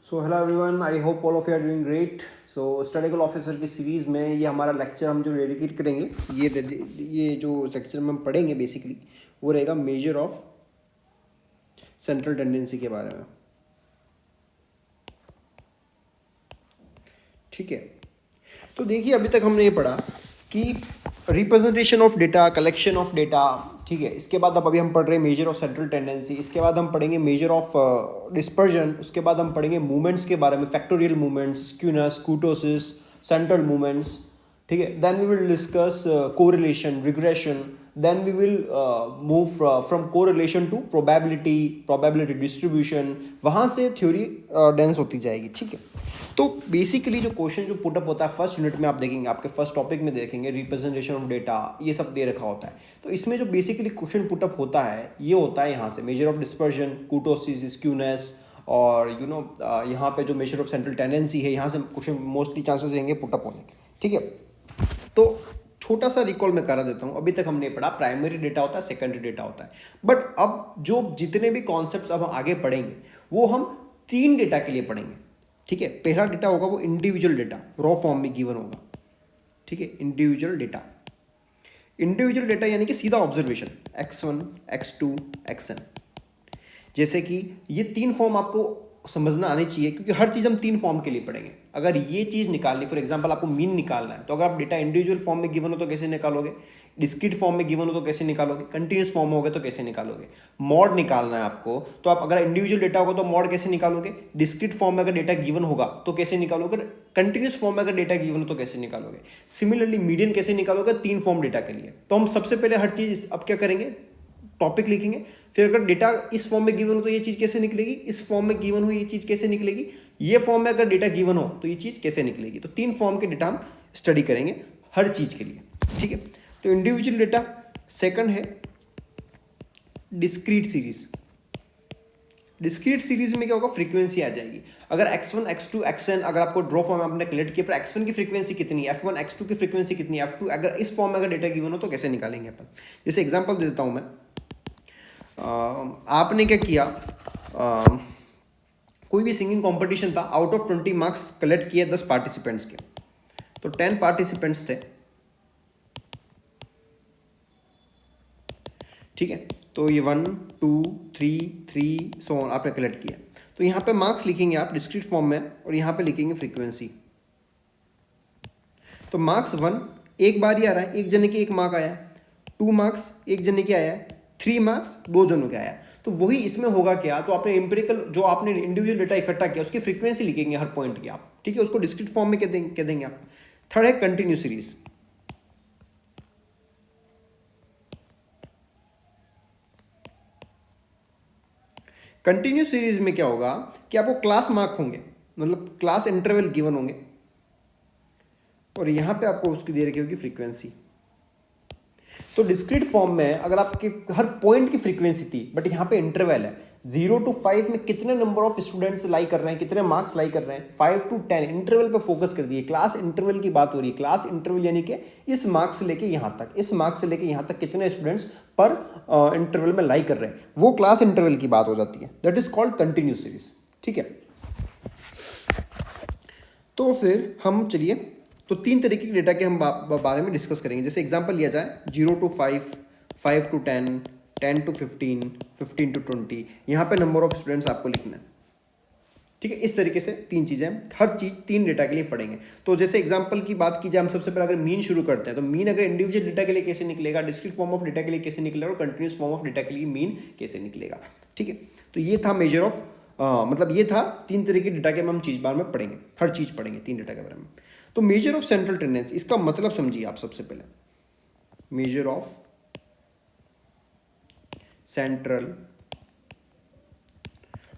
So hello everyone, I hope all of you are doing great. So statistical officer की series में ये हमारा lecture हम जो डेडिकेट करेंगे, ये जो लेक्चर में हम पढ़ेंगे बेसिकली वो रहेगा मेजर ऑफ सेंट्रल टेंडेंसी के बारे में। ठीक है, तो देखिए अभी तक हमने ये पढ़ा कि representation of data, collection of data. ठीक है, इसके बाद अब अभी हम पढ़ रहे हैं मेजर ऑफ सेंट्रल टेंडेंसी। इसके बाद हम पढ़ेंगे मेजर ऑफ डिस्पर्जन। उसके बाद हम पढ़ेंगे मूवमेंट्स के बारे में, factorial moments, skewness, kurtosis, central moments. ठीक है, then we will discuss correlation, regression. Then we will move from correlation to probability distribution. वहाँ से थ्योरी डेंस होती जाएगी। ठीक है, तो बेसिकली जो क्वेश्चन जो पुटअप होता है फर्स्ट यूनिट में, आप देखेंगे आपके फर्स्ट टॉपिक में देखेंगे रिप्रेजेंटेशन ऑफ डेटा, ये सब दे रखा होता है। तो इसमें जो बेसिकली क्वेश्चन पुटअप होता है ये होता है यहाँ से मेजर ऑफ डिस्पर्जन, कुर्टोसिस, स्क्यूनेस, और यहाँ पे जो मेजर ऑफ सेंट्रल टेंडेंसी है, यहाँ से क्वेश्चन मोस्टली चांसेस रहेंगे पुटअप होने के। ठीक है, तो छोटा सा रिकॉल मैं करा देता हूँ। अभी तक हमने पढ़ा प्राइमरी डेटा होता है, सेकेंडरी डेटा होता है, बट अब जो जितने भी कॉन्सेप्ट्स अब आगे पढ़ेंगे वो हम 3 डेटा के लिए पढ़ेंगे। ठीक है, पहला डेटा होगा वो इंडिविजुअल डेटा, रॉ फॉर्म में गिवन होगा। ठीक है, इंडिविजुअल डेटा यानी कि सीधा ऑब्जर्वेशन x1, x2, xn। जैसे कि ये 3 फॉर्म आपको समझना आनी चाहिए, क्योंकि हर चीज़ हम 3 फॉर्म के लिए पढ़ेंगे। अगर ये चीज़ निकालनी, फॉर एग्जांपल आपको मीन निकालना है, तो अगर आप डेटा इंडिविजुअल फॉर्म में गिवन हो तो कैसे निकालोगे, डिस्क्रीट फॉर्म में गिवन हो तो कैसे निकालोगे, कंटिन्यूस फॉर्म होगा तो कैसे निकालोगे, मॉड निकालना है आपको, तो आप अगर इंडिविजुअल डेटा होगा तो मॉड कैसे निकालोगे, डिस्क्रीट फॉर्म में अगर डेटा गिवन होगा तो कैसे निकालोगे, कंटिन्यूस फॉर्म में अगर डेटा गिवन हो तो कैसे निकालोगे। सिमिलरली मीडियन कैसे निकालोगे 3 फॉर्म डेटा के लिए। तो हम सबसे पहले हर चीज़ अब क्या करेंगे, टॉपिक लिखेंगे, फिर अगर डेटा इस फॉर्म में गिवन हो तो ये चीज़ कैसे निकलेगी, इस फॉर्म में गिवन हो ये चीज़ कैसे निकलेगी, ये फॉर्म में अगर डेटा गिवन हो तो ये चीज़ कैसे निकलेगी। तो 3 फॉर्म के डेटा हम स्टडी करेंगे हर चीज़ के लिए। ठीक है, तो इंडिविजुअल डेटा। सेकंड है डिस्क्रीट सीरीज। डिस्क्रीट सीरीज में क्या होगा, फ्रीक्वेंसी आ जाएगी। अगर x1, x2, xn अगर आपको ड्रॉ फॉर्म में आपने कलेक्ट किया, पर x1 की फ्रीक्वेंसी कितनी है, f1, x2 की फ्रीक्वेंसी कितनी है, f2, अगर इस फॉर्म में अगर डेटा गिवन हो तो कैसे निकालेंगे अपन। जैसे एग्जांपल देता हूं मैं, आपने क्या किया, कोई भी सिंगिंग कंपटीशन था, आउट ऑफ 20 मार्क्स कलेक्ट किए 10 पार्टिसिपेंट्स के, तो 10 पार्टिसिपेंट्स थे। ठीक है, तो ये 1, 2, 3 सो ऑन आपने कलेक्ट किया। तो यहाँ पे मार्क्स लिखेंगे आप डिस्क्रीट फॉर्म में, और यहाँ पे लिखेंगे फ्रीक्वेंसी। तो मार्क्स 1 एक बार ही आ रहा है, एक जने के 1 मार्क आया, 2 मार्क्स एक जने के आया, 3 मार्क्स 2 जनों के आया। तो वही इसमें होगा क्या, तो आपने एम्पिरिकल जो आपने इंडिविजुअल डेटा इकट्ठा किया उसकी फ्रीक्वेंसी लिखेंगे हर पॉइंट की आप। ठीक है, उसको डिस्क्रीट फॉर्म में कह देंगे आप। थर्ड है कंटिन्यूस सीरीज। कंटिन्यूस सीरीज में क्या होगा कि आपको क्लास मार्क होंगे, मतलब क्लास इंटरवल गिवन होंगे, और यहां पे आपको उसकी दे रखी होगी फ्रीक्वेंसी। तो डिस्क्रीट फॉर्म में अगर आपके हर पॉइंट की फ्रीक्वेंसी थी, बट यहाँ पे इंटरवल है 0 to 5 में कितने नंबर ऑफ स्टूडेंट्स लाई कर रहे हैं, कितने मार्क्स लाई कर रहे हैं, 5 to 10 इंटरवल पे फोकस कर दिए। क्लास इंटरवल की बात हो रही है। क्लास इंटरवल यानी कि इस मार्क्स से लेके यहाँ तक, इस मार्क्स से लेके यहाँ तक कितने स्टूडेंट्स पर इंटरवल में लाई कर रहे हैं, वो क्लास इंटरवल की बात हो जाती है। That is called continuous series. ठीक है, तो फिर हम चलिए, तो 3 तरीके के डेटा के हम बारे में डिस्कस करेंगे। जैसे एग्जांपल लिया जाए 0 to 5, 5 to 10, 10 to 15, 15 to 20, यहाँ पे नंबर ऑफ स्टूडेंट्स आपको लिखना है। ठीक है, इस तरीके से 3 चीज़ें, हर चीज़ 3 डेटा के लिए पढ़ेंगे। तो जैसे एग्जांपल की बात की जाए, हम सबसे पहले अगर मीन शुरू करते हैं, तो मीन अगर इंडिविजुअल डेटा के लिए कैसे निकलेगा, डिस्क्रीट फॉर्म ऑफ डेटा के लिए कैसे निकलेगा, और कंटिन्यूस फॉर्म ऑफ डेटा के लिए मीन कैसे निकलेगा। ठीक है, तो ये था मेजर ऑफ मतलब ये था 3 तरीके डेटा के हम चीज़ बारे में पढ़ेंगे, हर चीज़ पढ़ेंगे 3 डेटा के बारे में। तो मेजर ऑफ सेंट्रल टेंडेंसी, इसका मतलब समझिए आप सबसे पहले। मेजर ऑफ सेंट्रल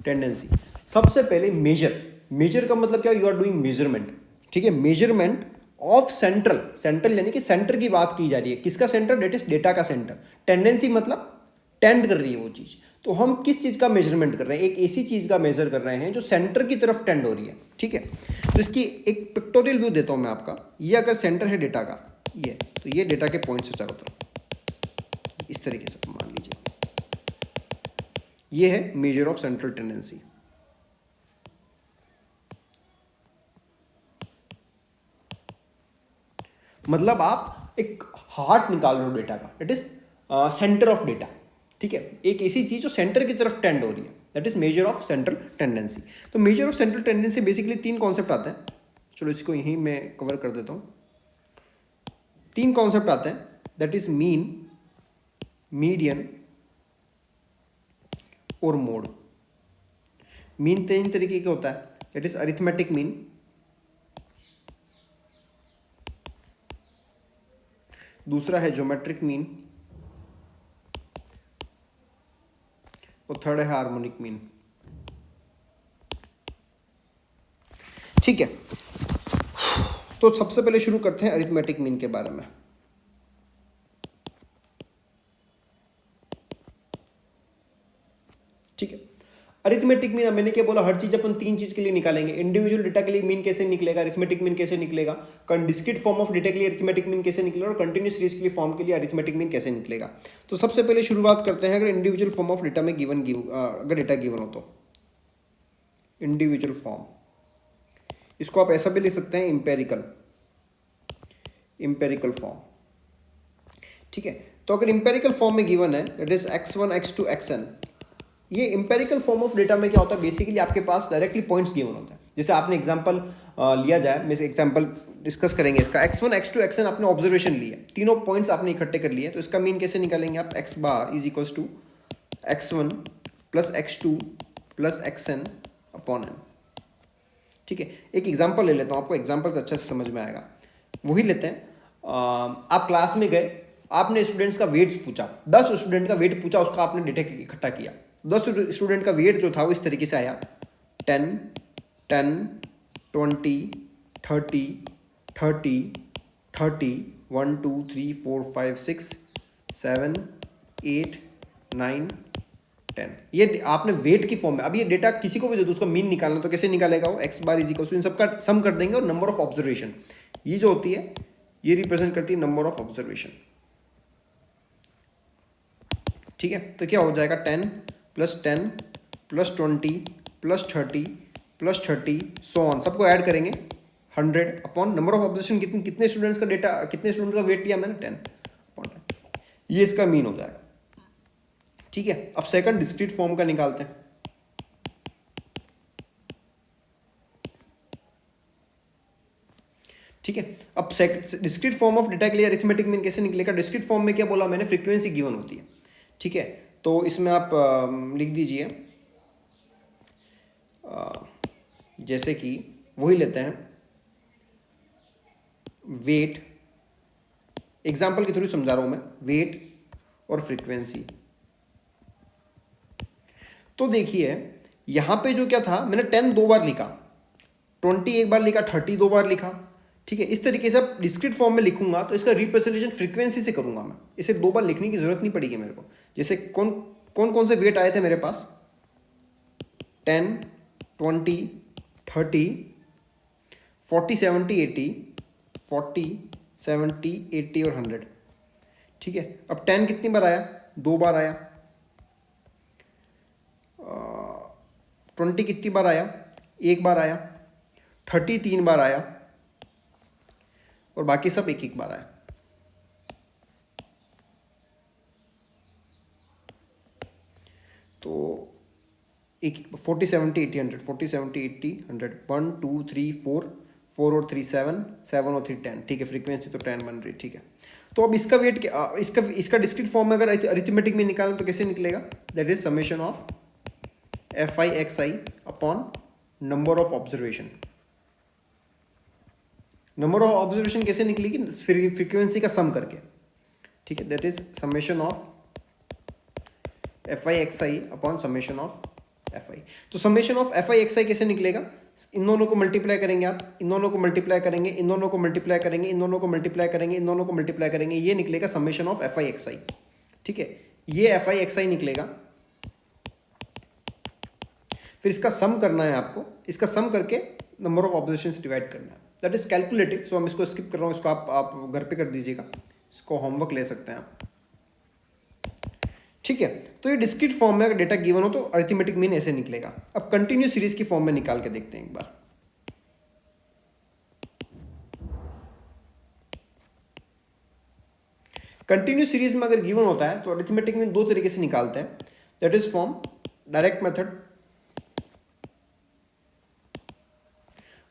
टेंडेंसी, सबसे पहले मेजर का मतलब क्या, यू आर डूइंग मेजरमेंट। ठीक है, मेजरमेंट ऑफ सेंट्रल यानी कि सेंटर की बात की जा रही है। किसका सेंटर, डेट इज डेटा का सेंटर। टेंडेंसी मतलब टेंड कर रही है वो चीज। तो हम किस चीज का मेजरमेंट कर रहे हैं, एक ऐसी चीज का मेजर कर रहे हैं जो सेंटर की तरफ टेंड हो रही है। ठीक है, तो इसकी एक पिक्टोरियल व्यू देता हूं मैं आपका। ये अगर सेंटर है डेटा का, ये तो ये डेटा के पॉइंट से चारों तरफ इस तरीके से मान लीजिए, ये है मेजर ऑफ सेंट्रल टेंडेंसी। मतलब आप एक हार्ट निकाल रहे हो डेटा का, that is centre of data. ठीक है, एक ऐसी चीज जो सेंटर की तरफ टेंड हो रही है, that is measure of central tendency. तो measure of central tendency basically 3 concept आते हैं। चलो इसको यहीं मैं कवर कर देता हूँ। 3 कॉन्सेप्ट आते हैं, दैट इज मीन, मीडियन और मोड। मीन 3 तरीके का होता है, दैट इज अरिथमेटिक मीन, दूसरा है ज्योमेट्रिक मीन, और थर्ड है हार्मोनिक मीन। ठीक है, तो सबसे पहले शुरू करते हैं अरिथमेटिक मीन के बारे में। ठीक है, अरिथमेटिक मीन, मैंने क्या बोला, हर चीज अपन 3 चीज के लिए निकालेंगे। इंडिविजुअल डेटा के लिए मीन कैसे निकलेगा, अरिथमेटिक मीन कैसे निकलेगा, डिस्क्रीट फॉर्म ऑफ डेटा के लिए अरिथमेटिक मीन कैसे निकलेगा, और कंटिन्यूस सीरीज के लिए फॉर्म के लिए अरिथमेटिक मीन कैसे निकलेगा। तो सबसे पहले शुरुआत करते हैं, अगर इंडिविजुअल फॉर्म ऑफ डेटा में अगर डेटा गिवन हो तो इंडिविजुअल फॉर्म, इसको आप ऐसा भी लिख सकते हैं, इंपेरिकल फॉर्म। ठीक है, तो अगर इंपेरिकल फॉर्म में गिवन है, that is x1 x2 xn, ये इंपेरिकल फॉर्म ऑफ डेटा में क्या होता है, बेसिकली आपके पास डायरेक्टली पॉइंट्स गिवन होते हैं। जैसे आपने एग्जांपल लिया जाए, मैं एग्जांपल डिस्कस करेंगे इसका, x1 x2 xn आपने ऑब्जर्वेशन लिए, तीनों पॉइंट्स आपने इकट्ठे कर लिए, तो इसका मीन कैसे निकालेंगे आप, x bar is equals to x1 plus x2 plus xn upon n। ठीक है, एक एग्जांपल ले लेता हूँ, आपको एग्जांपल से अच्छे से समझ में आएगा। वही लेते हैं, आप क्लास में गए, आपने स्टूडेंट्स का वेट पूछा, 10 स्टूडेंट का वेट पूछा, उसका आपने डेटा इकट्ठा किया। 10 स्टूडेंट का वेट जो था वो इस तरीके से आया, 10 10 20 30 30 30 1 2 3 4 5 6 7 8 9 10। ये आपने वेट की फॉर्म में, अब ये डेटा किसी को भी दे दो, उसका मीन निकालना, तो कैसे निकालेगा वो, X bar is equal to इन सबका सम कर देंगे, और नंबर ऑफ ऑब्जर्वेशन, ये जो होती है ये रिप्रेजेंट करती है नंबर ऑफ ऑब्जर्वेशन। ठीक है, तो क्या हो जाएगा, 10 plus 10 plus 20 plus 30 plus 30 so on, सबको ऐड करेंगे 100 अपॉन नंबर ऑफ ऑब्जर्वेशन, कितने स्टूडेंट्स का डेटा, कितने स्टूडेंट्स का वेट लिया मैंने, 10 अपॉन 10, ये इसका मीन हो जाएगा। ठीक है, अब सेकंड डिस्क्रीट फॉर्म का निकालते हैं। ठीक है, अब डिस्क्रीट फॉर्म ऑफ डेटा के लिए अरिथमेटिक मीन कैसे निकलेगा, डिस्क्रीट फॉर्म में क्या बोला मैंने, फ्रीक्वेंसी गिवन होती है। ठीक है, तो इसमें आप लिख दीजिए, जैसे कि वही लेते हैं, वेट, एग्जाम्पल के थ्रू समझा रहा हूं मैं, वेट और फ्रीक्वेंसी। तो देखिए यहां पे जो क्या था, मैंने 10 2 बार लिखा, 20 एक बार लिखा, 30 2 बार लिखा। ठीक है, इस तरीके से अब डिस्क्रीट फॉर्म में लिखूंगा तो इसका रिप्रेजेंटेशन फ्रीक्वेंसी से करूंगा मैं, इसे 2 बार लिखने की जरूरत नहीं पड़ेगी मेरे को। जैसे कौन से वेट आए थे मेरे पास, 10 20 30 40 70 80 40 70 80 और 100। ठीक है, अब 10 कितनी बार आया, 2 बार आया, 20 कितनी बार आया, 1 बार आया, 30 3 बार आया, और बाकी सब 1 1 बार आया। तो 40 70 80 100, 40 70 80 100, 1 2 3 4 4 और 3 7 7 और 3 10। ठीक है, फ्रीक्वेंसी तो 10 बन रही। ठीक है, तो अब इसका वेट, इसका डिस्क्रीट फॉर्म में अगर अरिथमेटिक में निकालें तो कैसे निकलेगा, that is summation of F I X I upon number of observation. Number of observation कैसे निकलेगी, फ्रीक्वेंसी का सम करके। ठीक है, that is summation of F I X I upon summation of F I. तो summation of F I X I कैसे निकलेगा, इन दोनों को मल्टीप्लाई करेंगे आप, इन दोनों को मल्टीप्लाई करेंगे, इन दोनों को मल्टीप्लाई करेंगे, इन दोनों को मल्टीप्लाई करेंगे, इन दोनों को मल्टीप्लाई करेंगे, ये निकलेगा summation of F I X I. ठीक है, ये एफ आई एक्स आई निकलेगा, फिर इसका सम करना है आपको, इसका सम करके नंबर ऑफ ऑब्जर्वेशंस डिवाइड करना है, दैट इज कैलकुलेटिव। सो हम इसको स्किप कर रहा हूँ, इसको आप घर पे कर दीजिएगा, इसको होमवर्क ले सकते हैं आप। ठीक है, तो ये डिस्क्रीट फॉर्म में अगर डेटा गिवन हो तो अरिथमेटिक मीन ऐसे निकलेगा। अब कंटिन्यूस सीरीज की फॉर्म में निकाल के देखते हैं एक बार। कंटिन्यूस सीरीज में अगर गिवन होता है तो अरिथमेटिक में दो तरीके से निकालते हैं, that is form direct method,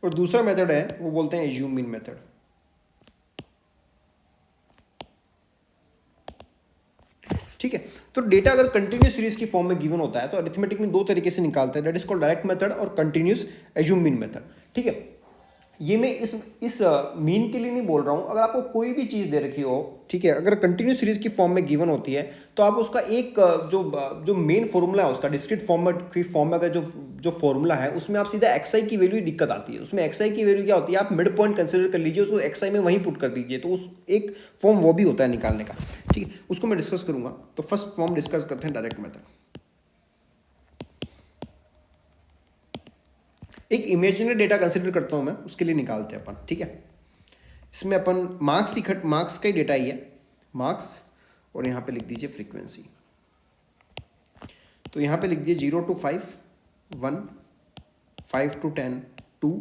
और दूसरा मेथड है वो बोलते हैं एज्यूम मीन मेथड। ठीक है, तो डेटा अगर कंटिन्यूस सीरीज की फॉर्म में गिवन होता है तो अरिथमेटिक में दो तरीके से निकालते हैं, that is called direct method और कंटिन्यूस एज्यूम मीन मेथड। ठीक है, ये मैं इस मीन के लिए नहीं बोल रहा हूँ, अगर आपको कोई भी चीज़ दे रखी हो, ठीक है, अगर कंटिन्यूस सीरीज की फॉर्म में गिवन होती है तो आप उसका एक जो मेन फॉर्मूला है उसका डिस्क्रीट फॉर्म में अगर जो फॉर्मूला है उसमें आप सीधा एक्सआई की वैल्यू दिक्कत आती है। उसमें एक्सआई की वैल्यू क्या होती है, आप मिड पॉइंट कंसिडर कर लीजिए, उसको एक्सआई में वहीं पुट कर दीजिए, तो उस एक फॉर्म वो भी होता है निकालने का। ठीक है, उसको मैं डिस्कस करूंगा। तो फर्स्ट फॉर्म डिस्कस करते हैं डायरेक्ट मेथड। एक इमेजिनरी डेटा कंसिडर करता हूं मैं, उसके लिए निकालते हैं अपन। ठीक है, इसमें अपन मार्क्स का ही डेटा ही है, मार्क्स, और यहाँ पे लिख दीजिए फ्रीक्वेंसी। तो यहाँ पे लिख दीजिए 0 to 5 1, 5 to 10 2,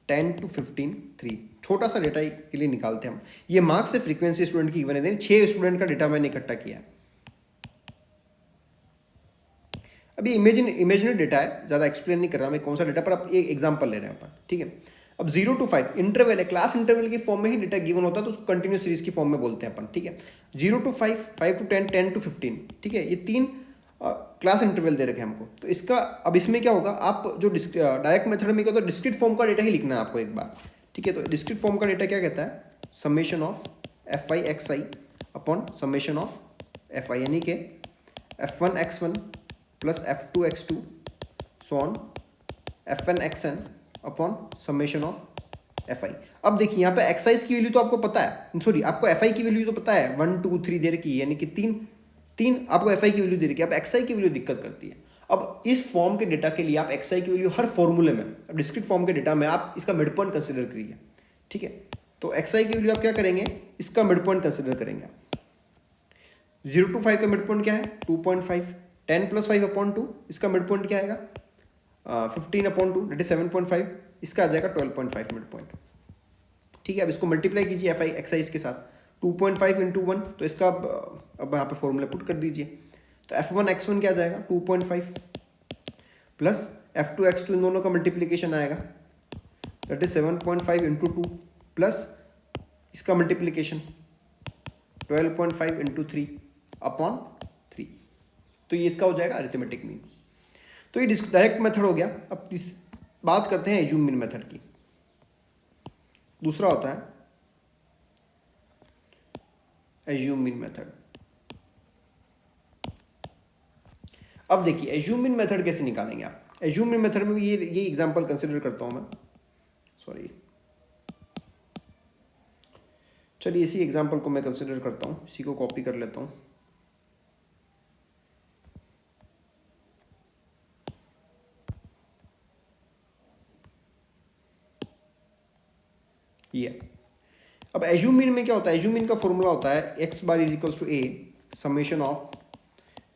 10 to 15 3। छोटा सा डेटा के लिए निकालते हैं हम। ये मार्क्स से फ्रीक्वेंसी स्टूडेंट की गिवन है, 6 स्टूडेंट का डेटा मैंने इकट्ठा किया है। अभी इमेजिनरी डेटा है, ज़्यादा एक्सप्लेन नहीं कर रहा मैं कौन सा डेटा, पर आप एक एग्जांपल ले रहे हैं अपन। ठीक है, अब 0 to 5 इंटरवल है, क्लास इंटरवल की फॉर्म में ही डेटा गिवन होता है तो उसको कंटिन्यूस सीरीज की फॉर्म में बोलते हैं अपन। ठीक है, 0 to 5, 5 to 10, 10 to 15। ठीक है, ये तीन क्लास इंटरवल दे रखे हैं हमको। तो इसका अब इसमें क्या होगा, आप जो डायरेक्ट मेथड में क्या होता है, डिस्क्रीट फॉर्म का डेटा ही लिखना है आपको एक बार। ठीक है, तो डिस्क्रीट फॉर्म का डेटा क्या कहता है, summation of F I X I upon summation of F I, यानी कि f1 x1 plus f2 x2 so on fn xn upon summation of fi। अब देखिए यहाँ पे एक्साइज की वैल्यू तो आपको पता है, सॉरी आपको fi की वैल्यू तो पता है, 1 2 3 दे रखी है, यानी कि तीन आपको fi की वैल्यू दे रखी है। अब xi की वैल्यू दिक्कत करती है। अब इस फॉर्म के डेटा के लिए आप xi की वैल्यू हर फॉर्मूले में, अब डिस्क्रीट फॉर्म के डेटा में आप इसका मिड पॉइंट कंसिडर करिए। ठीक है, तो xi की वैल्यू आप क्या करेंगे, इसका मिड पॉइंट कंसिडर करेंगे आप। 0 to 5 का मिड पॉइंट क्या है, 2.5, 10 + 5 अपॉन 2, इसका मिड पॉइंट क्या आएगा, 15 अपॉन 2 दैट इज 7.5, इसका आ जाएगा 12.5 मिड पॉइंट। ठीक है, अब इसको मल्टीप्लाई कीजिए एफ आई एक्साइज के साथ, 2.5 × 1, तो इसका अब यहाँ पे फॉर्मूला पुट कर दीजिए। तो f1 x1 क्या आ जाएगा, 2.5 प्लस f2 x2, इन दोनों का मल्टीप्लीकेशन आएगा, दैट इज 7.5 × 2 प्लस इसका मल्टीप्लीकेशन 12.5 × 3 अपॉन 3। तो ये इसका हो जाएगा अरिथमेटिक मीन। तो ये डायरेक्ट मेथड हो गया। अब बात करते हैं एज्यूम मीन मेथड की। दूसरा होता है एज्यूम मीन मेथड। अब देखिए एज्यूम मीन मेथड कैसे निकालेंगे आप। एज्यूम मीन मेथड में ये एग्जांपल कंसीडर करता हूं मैं, सॉरी, चलिए इसी एग्जांपल को मैं कंसीडर करता हूं, इसी को कॉपी कर लेता हूं। ये अब एज्यूम मीन में क्या होता है, एज्यूम मीन का फॉर्मूला होता है x bar is equals to a summation of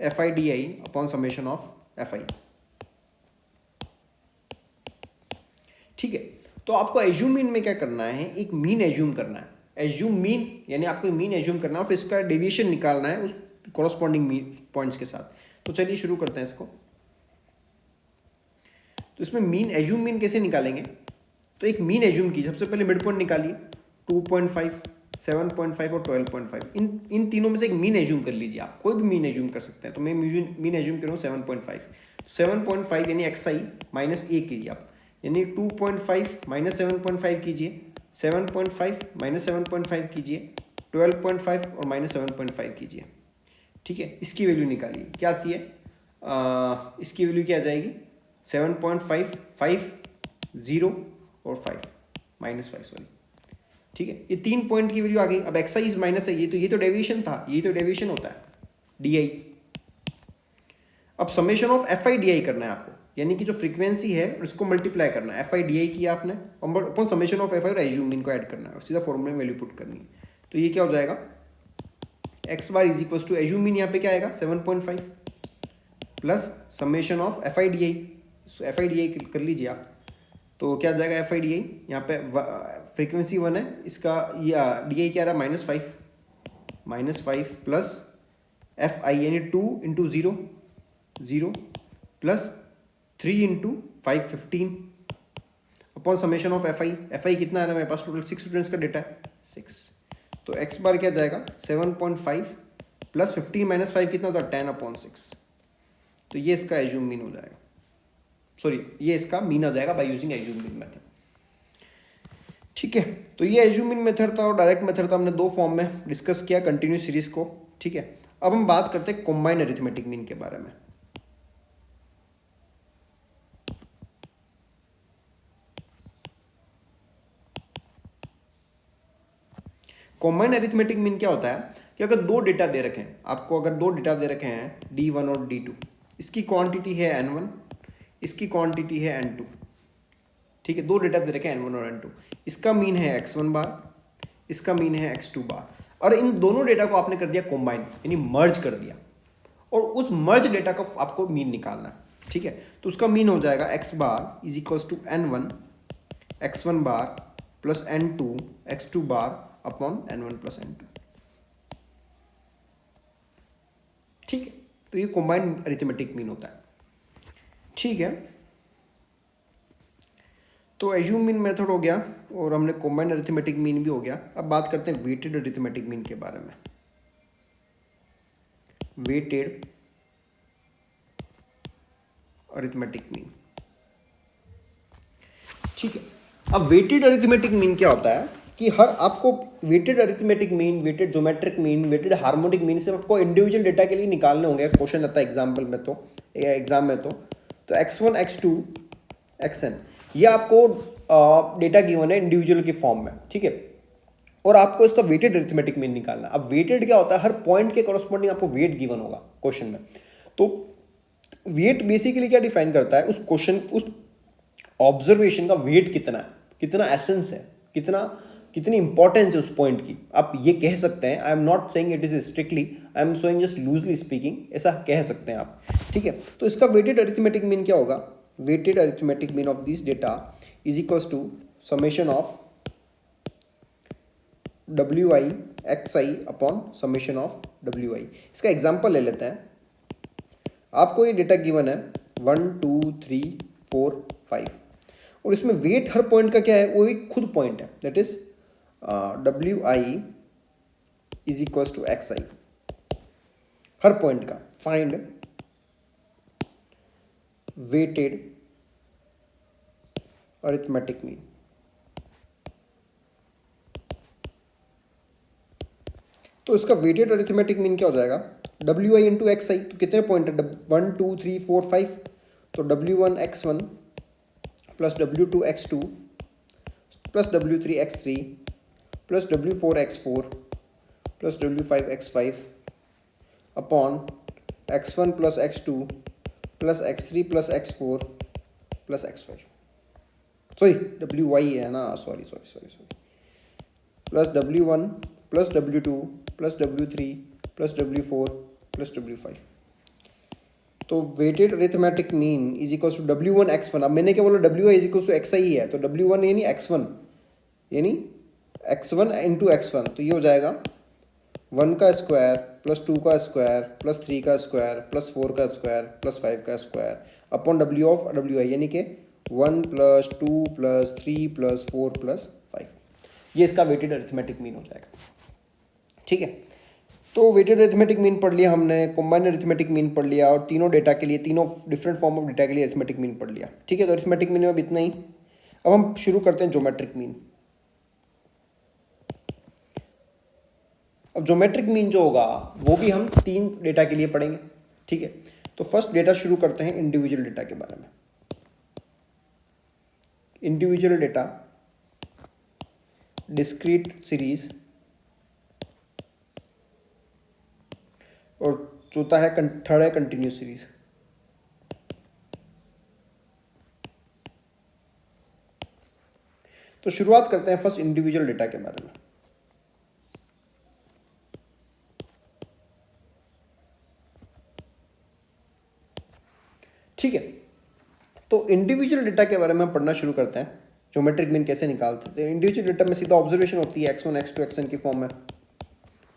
F i d i upon summation of F i. ठीक है, तो आपको एज्यूम मीन में क्या करना है, एक मीन एज्यूम करना है। एज्यूम मीन यानी आपको मीन एज्यूम करना है, फिर इसका डेविएशन निकालना है उस कॉरस्पॉन्डिंग मीन पॉइंट्स के साथ। तो चलिए शुरू करते हैं इसको। तो इसमें मीन एज्यूम मीन कैसे निकालेंगे, तो एक मीन एज्यूम कीजिए, सबसे पहले मिड पॉइंट निकालिए, 2.5, 7.5 और 12.5, इन तीनों में से एक मीन एज्यूम कर लीजिए। आप कोई भी मीन एज्यूम कर सकते हैं, तो मैं मीन एज्यूम कर रहा हूँ 7.5। 7.5 यानी एक्सआई माइनस ए कीजिए आप, यानी 2.5 माइनस 7.5 कीजिए, 7.5 माइनस 7.5 कीजिए, 12.5 और माइनस 7.5 कीजिए। ठीक है, इसकी वैल्यू निकालिए, क्या आती है, इसकी वैल्यू क्या आ जाएगी, 7.5, 5 0 और 5 -5, सॉरी। ठीक है, ये 3 पॉइंट की वैल्यू आ गई। अब एक्साइज माइनस है, ये तो डेविएशन था, ये तो डेविएशन होता है डी आई। अब summation of F i d आई करना है आपको, यानी कि जो फ्रीक्वेंसी है उसको मल्टीप्लाई करना है। एफ आई डी आई किया आपने, upon summation of F I और एज्यूम मीन को ऐड करना है, सीधा फॉर्मूले में वैल्यू पुट करनी है। तो ये क्या हो जाएगा, x bar is equal to assume mean यहाँ पे क्या आएगा 7.5 plus summation of F i d i. F i d i कर लीजिए आप, तो क्या आ जाएगा एफ आई डी आई, यहाँ पे फ्रीक्वेंसी 1 है, इसका या डी आई क्या रहा, -5 प्लस एफ आई यानी 2 × 0 0 plus 3 × 5 15 upon summation of F I कितना है ना, मेरे पास टोटल 6 स्टूडेंट्स का डेटा है 6। तो एक्स बार क्या जाएगा 7.5 प्लस 15 - 5 कितना होता है 10/6। तो ये इसका एज्यूम मीन हो जाएगा, सॉरी ये इसका मीन आ जाएगा by using assume mean method. ठीक है, तो ये एज्यूम मीन मेथड था और डायरेक्ट मेथड था, हमने दो फॉर्म में डिस्कस किया कंटिन्यूस सीरीज को। ठीक है, अब हम बात करते हैं कॉम्बाइंड अरिथमेटिक मीन के बारे में। कॉम्बाइंड अरिथमेटिक मीन क्या होता है कि अगर दो डेटा दे रखे हैं आपको, अगर दो डेटा दे रखे हैं D1 और D2, इसकी क्वांटिटी है N1, इसकी क्वांटिटी है N2। ठीक है, दो डेटा दे रखे हैं N1 और N2, इसका मीन है X1 बार, इसका मीन है X2 बार, और इन दोनों डेटा को आपने कर दिया कॉम्बाइन यानी मर्ज कर दिया, और उस मर्ज डेटा का आपको मीन निकालना है। ठीक है, तो उसका मीन हो जाएगा X bar is equals to N1 X1 bar plus N2 X2 bar upon N1 plus N2। ठीक है, तो ये कॉम्बाइंड अरिथमेटिक मीन होता है। ठीक है, तो एज्यूम मीन मेथड हो गया और हमने कॉम्बाइंड अरिथमेटिक मीन भी हो गया। अब बात करते हैं वेटेड अरिथमेटिक मीन के बारे में। वेटेड अरिथमेटिक मीन, ठीक है। अब वेटेड अरिथमेटिक मीन क्या होता है कि हर आपको weighted arithmetic mean, weighted geometric mean, weighted harmonic mean से आपको इंडिविजुअल डेटा के लिए निकालने होंगे। क्वेश्चन आता है एग्जाम्पल में तो या एग्जाम में तो x1 x2 xn ये आपको डेटा गिवन है इंडिविजुअल की फॉर्म में। ठीक है, और आपको इसका वेटेड अरिथमेटिक मीन निकालना। अब वेटेड क्या होता है, हर पॉइंट के कॉरस्पॉन्डिंग आपको वेट गिवन होगा क्वेश्चन में। तो वेट बेसिकली क्या डिफाइन करता है, उस क्वेश्चन उस ऑब्जर्वेशन का वेट कितना है, कितना एसेंस है, कितनी इंपॉर्टेंस है उस पॉइंट की। आप ये कह सकते हैं, I am not saying it is strictly, I am saying just loosely speaking, ऐसा कह सकते हैं आप। ठीक है, तो इसका वेटेड अरिथमेटिक मीन क्या होगा, weighted arithmetic mean of this data is equals to summation of WI XI upon summation of WI। इसका एग्जाम्पल ले लेते हैं। आपको ये डेटा गिवन है 1 2 3 4 5 और इसमें वेट हर पॉइंट का क्या है, वो एक खुद पॉइंट है, that is WI is equals to XI हर पॉइंट का। Find weighted arithmetic mean. तो इसका वेटेड अरिथमेटिक मीन क्या हो जाएगा, WI इंटू XI। तो कितने पॉइंट है, 1 2 3 4 5, तो W1 X1 plus W2 X2 plus W3 X3 plus W4 X4 plus W5 X5 upon X1 plus X2 plus X3 plus X4 plus X5, sorry WY है ना, sorry plus W1 plus W2 plus W3 plus W4 plus W5। तो weighted arithmetic mean is equal to W1 X1। अब मैंने क्या बोला, WI is equal to XI है, तो W1 यानी X1 यानी X1 इंटू X1, तो ये हो जाएगा 1 का स्क्वायर प्लस 2 का स्क्वायर प्लस 3 का स्क्वायर प्लस 4 का स्क्वायर प्लस 5 का square upon W of WI यानी कि 1 प्लस 2 प्लस 3 प्लस 4 प्लस 5। ये इसका वेटेड अरिथमेटिक मीन हो जाएगा। ठीक है, तो वेटेड अरिथमेटिक मीन पढ़ लिया हमने, कॉम्बाइंड अरिथमेटिक मीन पढ़ लिया, और तीनों डेटा के लिए, तीनों डिफरेंट फॉर्म ऑफ डेटा के लिए अरिथमेटिक मीन पढ़ लिया। ठीक है, तो अरिथमेटिक मीन में अब इतना ही। अब हम शुरू करते हैं ज्योमेट्रिक मीन। अब ज्योमेट्रिक मीन जो होगा वो भी हम 3 डेटा के लिए पढ़ेंगे। ठीक है, तो फर्स्ट डेटा शुरू करते हैं इंडिविजुअल डेटा के बारे में। इंडिविजुअल डेटा, डिस्क्रीट सीरीज, और चौथा है थर्ड है कंटिन्यूस सीरीज। तो शुरुआत करते हैं फर्स्ट इंडिविजुअल डेटा के बारे में। ठीक है, तो इंडिविजुअल डेटा के बारे में हम पढ़ना शुरू करते हैं, ज्योमेट्रिक मीन कैसे निकालते हैं। तो इंडिविजुअल डेटा में सीधा ऑब्जर्वेशन होती है x1 x2 xn की फॉर्म में,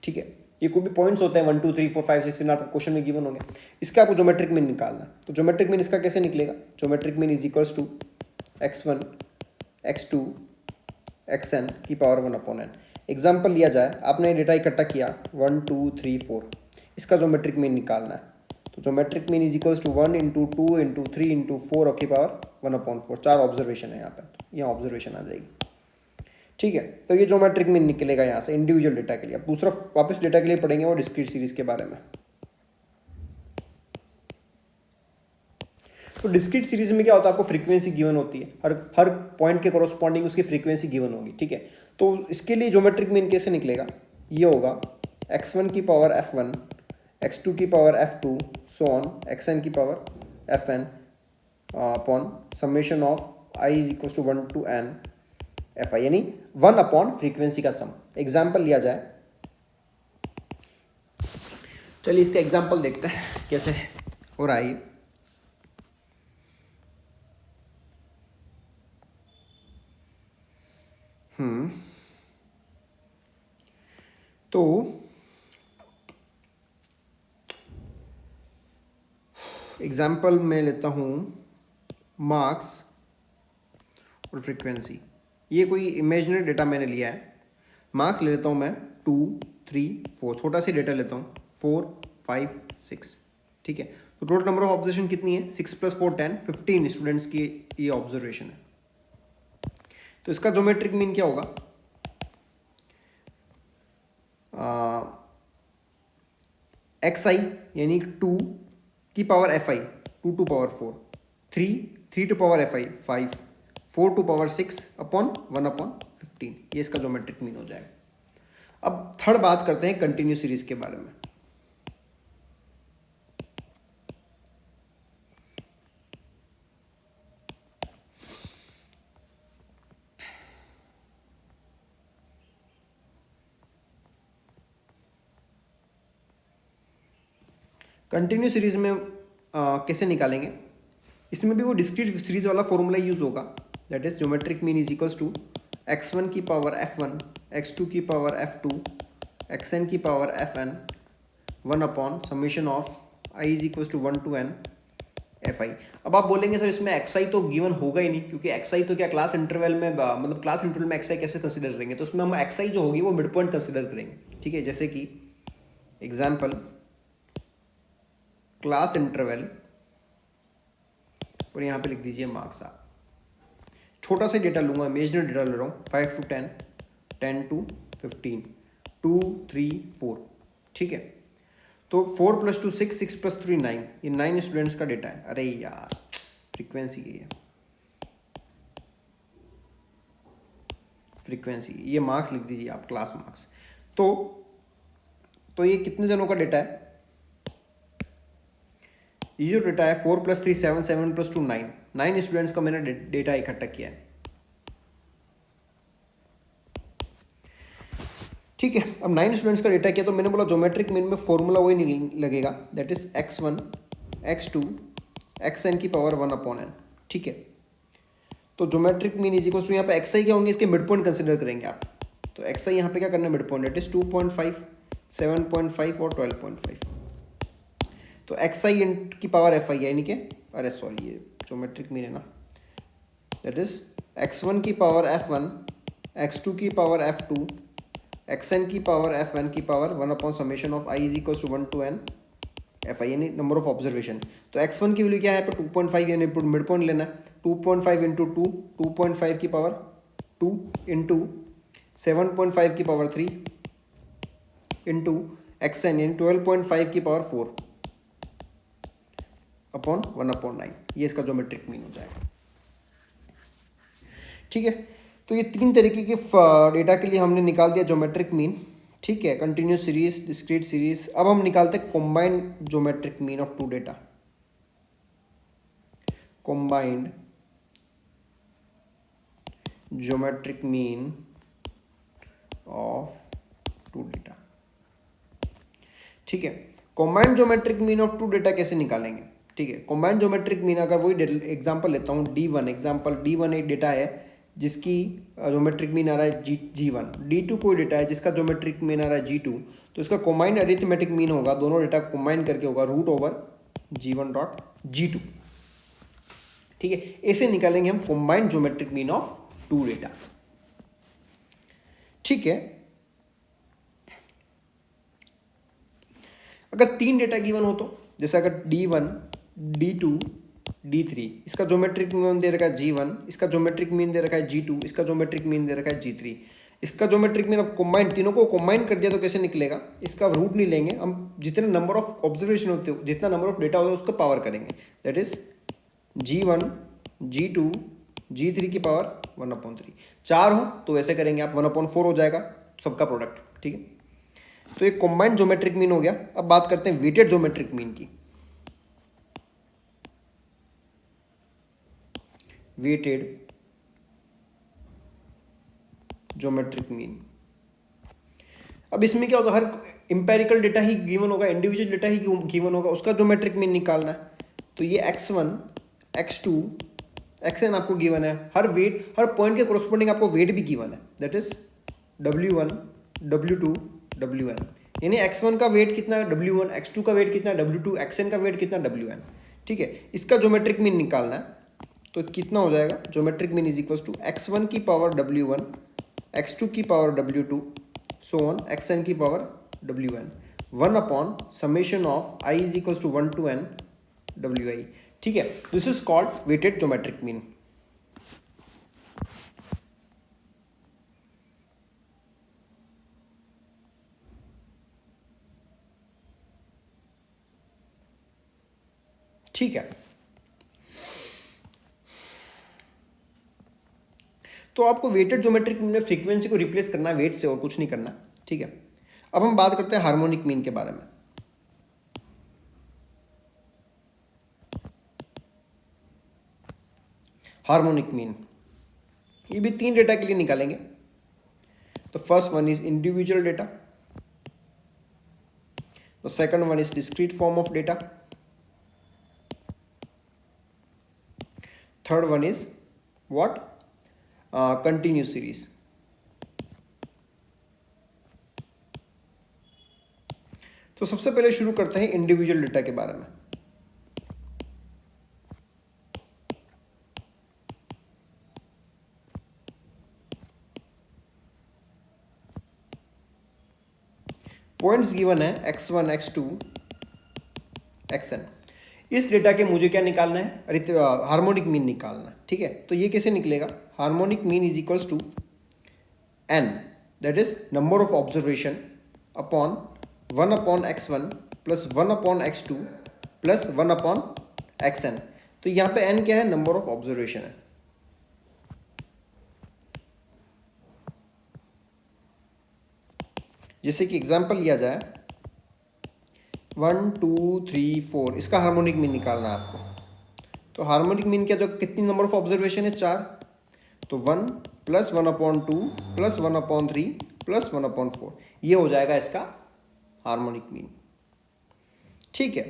ठीक है। ये कोई भी पॉइंट्स होते हैं 1 2 3 4 5 6 आपको क्वेश्चन में गिवन होंगे, इसका आपको ज्योमेट्रिक मीन निकालना है। तो ज्योमेट्रिक मीन इसका कैसे निकलेगा, geometric mean is equals to x1 x2 xn की पावर 1/n। एग्जाम्पल लिया जाए, आपने डेटा इकट्ठा किया 1 2 3 4, इसका ज्योमेट्रिक मीन निकालना है। तो geometric mean is equals to 1 into 2 into 3 into 4 की पावर 1/4। 4 ऑब्जर्वेशन है यहाँ पे, तो यहाँ ऑब्जर्वेशन आ जाएगी, ठीक है। तो ये ज्योमेट्रिक मीन निकलेगा यहाँ से इंडिविजुअल डेटा के लिए। अब दूसरा वापस डेटा के लिए पढ़ेंगे वो डिस्क्रीट सीरीज के बारे में। तो डिस्क्रीट सीरीज में क्या होता है, आपको फ्रीक्वेंसी गिवन होती है, हर पॉइंट के कोरोस्पॉन्डिंग उसकी फ्रीक्वेंसी गिवन होगी, ठीक है। तो इसके लिए ज्योमेट्रिक मीन कैसे निकलेगा, ये होगा x1 की पावर f1 x2 की power f2 so on xn की power fn upon summation of i is equal to 1 to n fi, यानी 1 अपॉन फ्रीक्वेंसी का सम। एग्जाम्पल लिया जाए, चलिए इसका एग्जाम्पल देखते हैं कैसे हो रहा है ये। तो एग्जाम्पल मैं लेता हूँ मार्क्स और फ्रीक्वेंसी। ये कोई इमेजिनरी डेटा मैंने लिया है, मार्क्स ले लेता हूँ मैं 2 3 4, छोटा सा डेटा लेता हूँ 4 5 6, ठीक है। तो टोटल नंबर ऑफ ऑब्जर्वेशन कितनी है, 6 + 4 10 15 स्टूडेंट्स की ये ऑब्जर्वेशन है। तो इसका ज्योमेट्रिक मीन क्या होगा, xi यानी 2 की power fi 2 to power 4, 3 to power fi 5, 4 to power 6 upon 1/15, ये इसका ज्योमेट्रिक मीन हो जाएगा। अब थर्ड बात करते हैं कंटिन्यू सीरीज के बारे में। कंटिन्यू सीरीज में कैसे निकालेंगे, इसमें भी वो डिस्क्रीट सीरीज वाला फॉर्मूला यूज होगा, that is geometric mean is equals to x1 की पावर f1 x2 की पावर f2 xn की power fn 1 upon summation of i is equals to 1 to n fi। अब आप बोलेंगे सर इसमें xi तो गिवन होगा ही नहीं, क्योंकि xi तो क्या क्लास इंटरवल में मतलब क्लास इंटरवल में xi कैसे कंसिडर करेंगे, तो उसमें हम xi जो होगी वो मिड पॉइंट कंसिडर करेंगे, ठीक है। जैसे कि एग्जाम्पल क्लास इंटरवल और यहाँ पे लिख दीजिए मार्क्स। आप छोटा सा डेटा लूंगा, इमेजिनरी डेटा ले रहा हूँ 5 to 10 10 to 15 2 3 4, ठीक है। तो 4 + 2 6 6 + 3 9, ये 9 स्टूडेंट्स का डेटा है। अरे यार फ्रीक्वेंसी है, फ्रीक्वेंसी ये मार्क्स लिख दीजिए आप, क्लास मार्क्स। तो ये कितने जनों का डेटा है, ये जो डेटा है 4 + 3 7 7 + 2 9, 9 स्टूडेंट्स का मैंने डेटा इकट्ठा किया है, ठीक है। अब 9 स्टूडेंट्स का डेटा किया, तो मैंने बोला ज्योमेट्रिक मीन में फॉर्मूला वही नहीं लगेगा, that is x1 x2 xn की पावर 1/n, ठीक है। तो geometric mean is equal to यहाँ पे xi क्या होंगे, इसके मिड पॉइंट कंसिडर करेंगे आप। तो xi यहाँ पे क्या करना है, मिड पॉइंट, दैट इज 2.5 7.5 और 12.5। तो xi की पावर fi है, यानी कि अरे सॉरी ये ज्योमेट्रिक मीन है ना, दैट इज x1 की पावर f1 x2 की पावर f2 xn की पावर fn की power 1 upon summation of i is equal to 1 to n fi, यानी नंबर ऑफ ऑब्जर्वेशन। तो x1 की वैल्यू क्या है, 2.5 यानी मिड पॉइंट लेना है, 2.5 इंटू 2 2.5 की पावर 2 इंटू 7.5 की पावर 3 इंटू xn यानी 12.5 की पावर 4 अपॉन 1/9, ये इसका ज्योमेट्रिक मीन हो जाएगा, ठीक है। तो ये 3 तरीके के डेटा के लिए हमने निकाल दिया ज्योमेट्रिक मीन, ठीक है। Continuous series, discrete series. अब हम निकालते हैं combined geometric mean of 2 data, combined geometric mean of 2 data, ठीक है। Combined geometric mean of 2 data कैसे निकालेंगे, ठीक है। कॉम्बाइंड ज्योमेट्रिक मीन अगर वही एग्जांपल लेता हूँ D1, एग्जांपल D1 एक डेटा है जिसकी ज्योमेट्रिक मीन आ रहा है G1, D2 कोई डेटा है जिसका ज्योमेट्रिक मीन आ रहा है G2, तो इसका कॉम्बाइंड अरिथमेटिक मीन होगा, दोनों डेटा कॉम्बाइन करके होगा root over G1 dot G2। ठीक है, ऐसे निकालेंगे हम combined geometric mean of two data. ठीक है, अगर तीन डेटा गिवन हो तो जैसे अगर D1, D2, D3, इसका ज्योमेट्रिक मीन दे रखा है G1, इसका ज्योमेट्रिक मीन दे रखा है G2, इसका ज्योमेट्रिक मीन दे रखा है G3, इसका ज्योमेट्रिक मीन अब कॉम्बाइन, तीनों को कॉम्बाइन कर दिया तो कैसे निकलेगा, इसका रूट नहीं लेंगे हम, जितने नंबर ऑफ ऑब्जर्वेशन होते हो, जितना नंबर ऑफ डेटा होता है उसका पावर करेंगे, that is G1, G2, G3 की पावर 1/3। चार हो तो ऐसे करेंगे आप 1/4 हो जाएगा सबका प्रोडक्ट। ठीक है, तो एक कॉम्बाइंड ज्योमेट्रिक मीन हो गया। अब बात करते हैं वेटेड ज्योमेट्रिक मीन की। वेटेड ज्योमेट्रिक मीन, अब इसमें क्या होगा, हर इंपेरिकल डेटा ही गिवन होगा, इंडिविजुअल डेटा ही गिवन होगा, उसका ज्योमेट्रिक मीन निकालना है। तो ये x1, x2, xn आपको गिवन है, हर वेट, हर पॉइंट के कोरस्पोंडिंग आपको वेट भी गिवन है, that is w1, w2, wn, यानी x1 का वेट कितना है w1, x2 का वेट कितना है w2, xn का वेट कितना है wn। ठीक है, इसका ज्योमेट्रिक मीन निकालना है, तो कितना हो जाएगा, geometric mean is equals to x1 की पावर w1, x2 की power w2, so on xn की power wn, summation of i is equals to 1 to n wi। ठीक है, this is called weighted geometric mean. ठीक है, तो आपको weighted geometric mean में फ्रीक्वेंसी को रिप्लेस करना है वेट से और कुछ नहीं करना। ठीक है, अब हम बात करते हैं हार्मोनिक मीन के बारे में। हार्मोनिक मीन, ये भी तीन डेटा के लिए निकालेंगे। तो first one is individual data, the second one is discrete form of data, third one is what, continuous series. तो सबसे पहले शुरू करते हैं इंडिविजुअल डेटा के बारे में। पॉइंट्स गिवन है x1, x2, xn। इस डेटा के मुझे क्या निकालना है, अरे हार्मोनिक मीन निकालना है। ठीक है, तो ये कैसे निकलेगा, harmonic mean is equals to n, that is number of observation upon 1/x1 plus 1/x2 plus 1/xn। तो यहाँ पे n क्या है, नंबर ऑफ ऑब्जर्वेशन है। जैसे कि एग्जाम्पल लिया जाए 1, 2, 3, 4, इसका हार्मोनिक मीन निकालना है आपको। तो हार्मोनिक मीन क्या, जो कितनी नंबर ऑफ ऑब्जर्वेशन है, 4, तो 1 प्लस 1/2 प्लस 1/3 प्लस 1/4, ये हो जाएगा इसका हार्मोनिक मीन। ठीक है,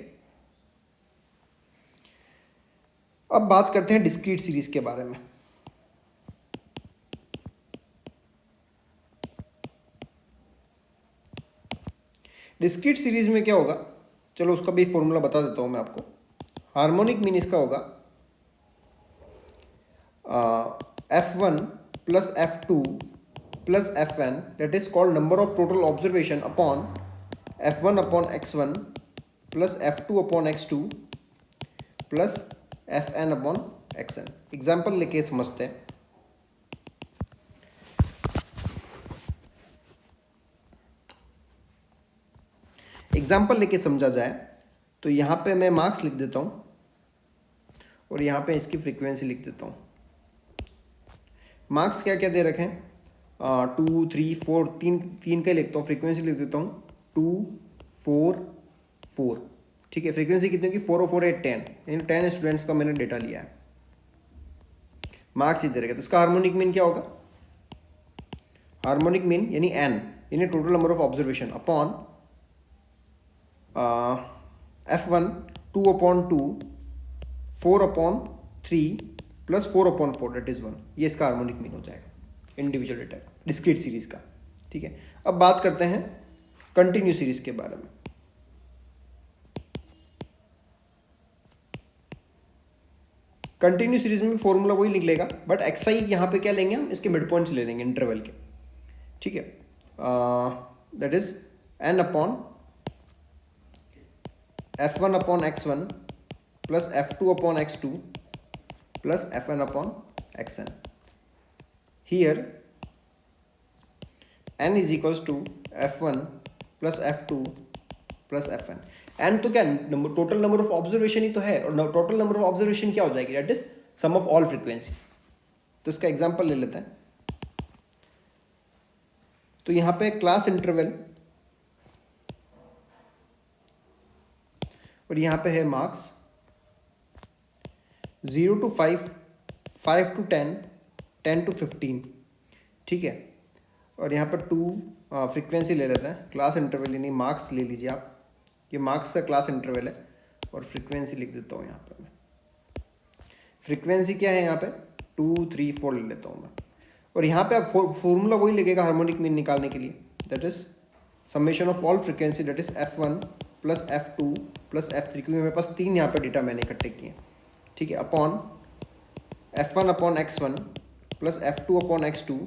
अब बात करते हैं डिस्क्रीट सीरीज के बारे में। डिस्क्रीट सीरीज में क्या होगा, चलो उसका भी फॉर्मूला बता देता हूं मैं आपको। हार्मोनिक मीन इसका होगा f1 plus f2 plus fn, that is called number of total observation upon f1/x1 plus f2/x2 plus fn/xn। Example लेके समझते हैं। एग्जाम्पल लेके समझा जाए तो यहाँ पे मैं मार्क्स लिख देता हूँ और यहाँ पे इसकी फ्रीक्वेंसी लिख देता हूँ। मार्क्स क्या क्या दे रखे हैं, 2, 3, 4, तीन का लिखता हूँ, फ्रीक्वेंसी लिख देता हूँ 2, 4, 4। ठीक है, फ्रीक्वेंसी कितनी होगी, 4 और 4 8, 10, यानी 10 स्टूडेंट्स का मैंने डेटा लिया है। मार्क्स ही दे रखे, तो उसका हार्मोनिक मीन क्या होगा, हार्मोनिक मीन यानी n, यानी total number of observation upon f1 2/2 4/3 plus 4/4 that is 1, ये इसका हार्मोनिक मीन हो जाएगा इंडिविजुअल डेटा डिस्क्रीट सीरीज का। ठीक है, अब बात करते हैं कंटिन्यू सीरीज के बारे में। कंटिन्यू सीरीज में फॉर्मूला वही निकलेगा, बट एक्सआई यहाँ पे क्या लेंगे हम, इसके मिड पॉइंट्स ले लेंगे इंटरवल के। ठीक है, that is n/f1/x1 plus f2/x2 plus fn/xn। Here n is equals to f1 plus f2 plus fn। n तो क्या टोटल नंबर ऑफ ऑब्जर्वेशन ही तो है, और टोटल नंबर ऑफ ऑब्जर्वेशन क्या हो जाएगी, that is sum of all frequency. तो इसका एग्जांपल ले लेते हैं। तो यहां पे क्लास इंटरवल और यहां पे है मार्क्स 0 to 5, 5 to 10, 10 to 15। ठीक है, और यहाँ पर 2 फ्रीक्वेंसी ले लेते हैं, क्लास इंटरवल यानी मार्क्स ले लीजिए आप, ये मार्क्स का क्लास इंटरवल है, और फ्रीक्वेंसी लिख देता हूँ यहाँ पर मैं। फ्रीक्वेंसी क्या है यहाँ पे 2, 3, 4 ले लेता हूँ मैं, और यहाँ पे आप फॉर्मूला वही लगेगा हार्मोनिक मीन निकालने के लिए, that is summation of all frequency that is f1 plus f2 plus f3, क्योंकि मेरे पास 3 यहाँ पे डेटा मैंने इकट्ठे किए हैं। ठीक है, upon f1/x1 plus f2/x2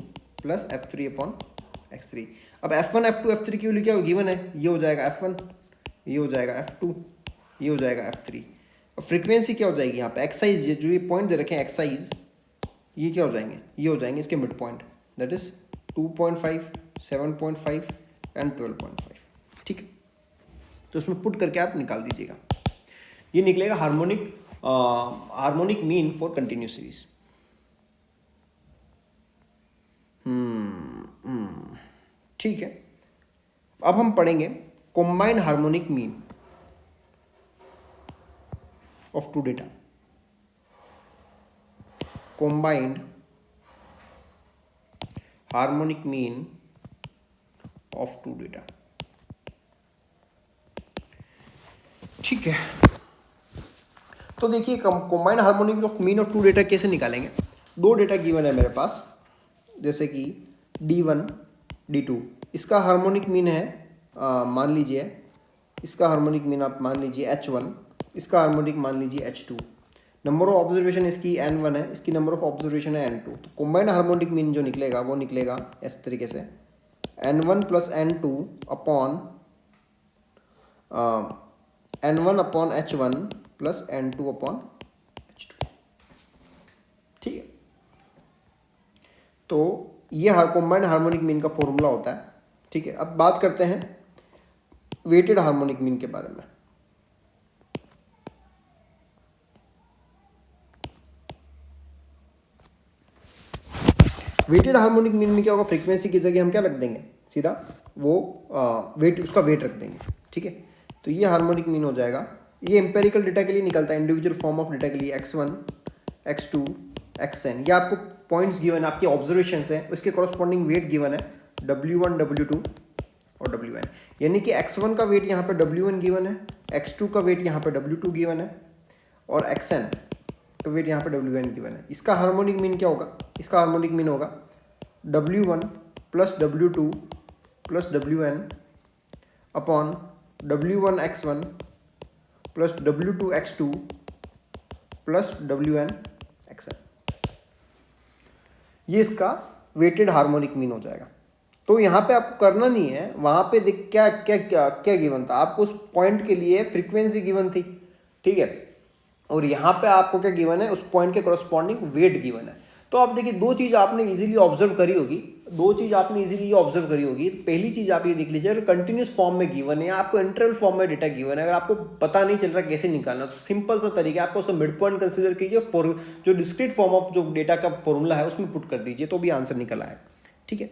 plus f3/x3। अब f1, f2, f3 क्यों लिखा गिवन है, ये हो जाएगा f1, ये हो जाएगा f2, ये हो जाएगा f3। और फ्रीक्वेंसी क्या हो जाएगी यहाँ पे एक्साइज, जो ये पॉइंट दे रखे हैं एक्साइज, ये क्या हो जाएंगे, ये हो जाएंगे इसके mid point, that is 2.5, 7.5 and 12.5। ठीक है, तो उसमें पुट करके आप निकाल दीजिएगा, ये निकलेगा harmonic mean for continuous series. ठीक है, अब हम पढ़ेंगे combined harmonic mean of two data. Combined harmonic mean of two data. ठीक है, तो देखिए combined harmonic of mean of two data कैसे निकालेंगे। 2 डेटा गिवन है मेरे पास, जैसे कि D1, D2, इसका हार्मोनिक मीन है मान लीजिए, इसका हार्मोनिक मीन आप मान लीजिए H1, इसका हार्मोनिक मान लीजिए H2। नंबर ऑफ ऑब्जर्वेशन इसकी N1 है, इसकी नंबर ऑफ ऑब्जर्वेशन है N2। तो कॉम्बाइंड हार्मोनिक मीन जो निकलेगा वो निकलेगा इस तरीके से, N1 plus N2 upon N1/H1 plus N2/H2। ठीक है, तो ये कॉम्बाइंड हार्मोनिक मीन का फॉर्मूला होता है। ठीक है, अब बात करते हैं वेटेड हार्मोनिक मीन के बारे में। वेटेड हार्मोनिक मीन में क्या होगा, फ्रीक्वेंसी की जगह हम क्या रख देंगे, सीधा वो वेट, उसका वेट रख देंगे। ठीक है, तो ये हार्मोनिक मीन हो जाएगा। ये एम्पेरिकल डेटा के लिए निकलता है, इंडिविजुअल फॉर्म ऑफ डेटा के लिए x1, x2, xn, ये आपको पॉइंट्स गिवन है, आपके ऑब्जर्वेशंस हैं, उसके कॉरस्पॉन्डिंग वेट गिवन है w1, w2 और wn। यानी कि x1 का वेट यहाँ पे w1 गिवन है, x2 का वेट यहाँ पे w2 गिवन है, और xn का वेट यहाँ पे wn गिवन है। इसका हार्मोनिक मीन क्या होगा, इसका हार्मोनिक मीन होगा w1 plus w2 plus wn upon w1x1 plus w2x2 plus wn(xn). ये इसका वेटेड हार्मोनिक मीन हो जाएगा। तो यहाँ पे आपको करना नहीं है, वहाँ पे देख क्या क्या क्या क्या गिवन था, आपको उस पॉइंट के लिए फ्रीक्वेंसी गिवन थी। ठीक है, और यहाँ पे आपको क्या गिवन है, उस पॉइंट के कॉरस्पॉन्डिंग वेट गिवन है। तो आप देखिए दो चीज़ आपने इजीली ऑब्जर्व करी होगी, पहली चीज़ आप ये देख लीजिए, अगर कंटिन्यूस फॉर्म में गिवन है, आपको इंटरवल फॉर्म में डेटा गिवन है, अगर आपको पता नहीं चल रहा कैसे निकालना, तो सिंपल सा तरीका है, आपको उसमें मिड पॉइंट कंसीडर कीजिए, जो डिस्क्रीट फॉर्म ऑफ जो डेटा का फॉर्मूला है उसमें पुट कर दीजिए, तो भी आंसर निकल आएगा। ठीक है,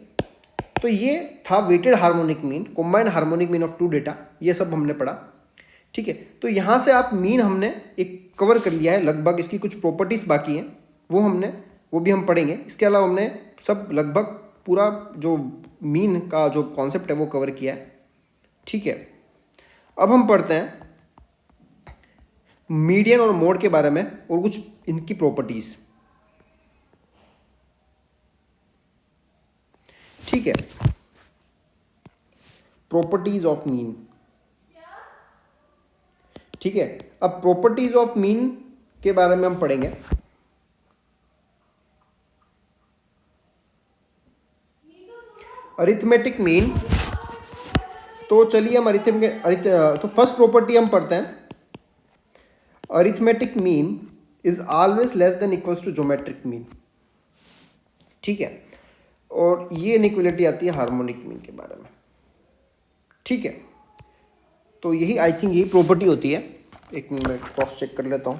तो ये था weighted harmonic mean, combined harmonic mean of two data, ये सब हमने पढ़ा। ठीक है, तो यहाँ से आप मीन हमने एक कवर कर लिया है लगभग, इसकी कुछ प्रॉपर्टीज बाकी हैं वो भी हम पढ़ेंगे। इसके अलावा हमने सब लगभग पूरा जो मीन का जो कॉन्सेप्ट है वो कवर किया है। ठीक है, अब हम पढ़ते हैं मीडियन और मोड के बारे में और कुछ इनकी प्रॉपर्टीज। ठीक है, प्रॉपर्टीज ऑफ मीन। ठीक है, अब प्रॉपर्टीज ऑफ मीन के बारे में हम पढ़ेंगे। अरिथमेटिक मीन, तो चलिए हम तो फर्स्ट प्रॉपर्टी हम पढ़ते हैं। Arithmetic mean is always less than equals to geometric mean. ठीक है, और ये इनइक्वालिटी आती है हार्मोनिक मीन के बारे में। ठीक है, तो यही आई थिंक यही प्रॉपर्टी होती है। एक मिनट मैं क्रॉस चेक कर लेता हूँ।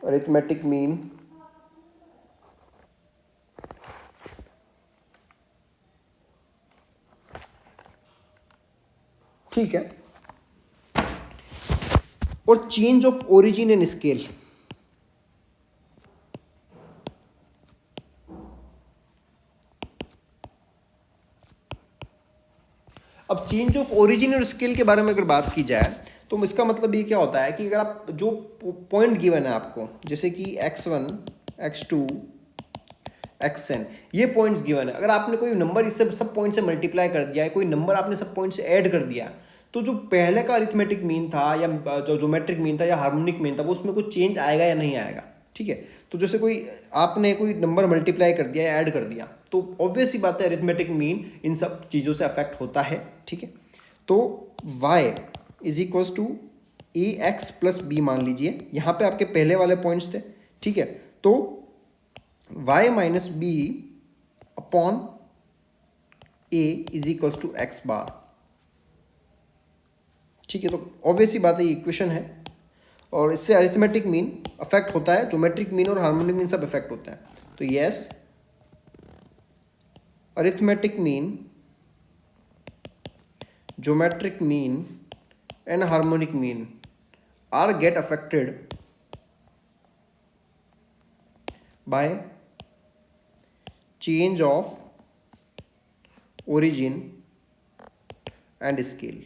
अरिथमेटिक मीन ठीक है, और change of origin and scale. अब चेंज ऑफ ओरिजिन और स्केल के बारे में अगर बात की जाए तो इसका मतलब ये क्या होता है कि अगर आप जो पॉइंट गिवन है आपको, जैसे कि x1, x2, xn, ये पॉइंट्स गिवन है, अगर आपने कोई नंबर इस सब पॉइंट से मल्टीप्लाई कर दिया है, कोई नंबर आपने सब पॉइंट से ऐड कर दिया, तो जो पहले का अरिथमेटिक मीन था या जो ज्योमेट्रिक मीन था या हार्मोनिक मीन था, वो उसमें कुछ चेंज आएगा या नहीं आएगा। ठीक है, तो जैसे आपने कोई नंबर मल्टीप्लाई कर दिया या ऐड कर दिया, तो ऑब्वियस ही बात है अरिथमेटिक मीन इन सब चीज़ों से अफेक्ट होता है। ठीक है, तो y is equals to A X plus B मान लीजिए, यहाँ पे आपके पहले वाले पॉइंट्स थे। ठीक है, तो y minus B upon A is equals to X bar. ठीक है, तो ऑब्वियस ही बात है, ये इक्वेशन है, और इससे अरिथमेटिक मीन अफेक्ट होता है, ज्योमेट्रिक मीन और हार्मोनिक मीन सब अफेक्ट होता है। तो yes, arithmetic mean, geometric mean and harmonic mean are get affected by change of origin and scale।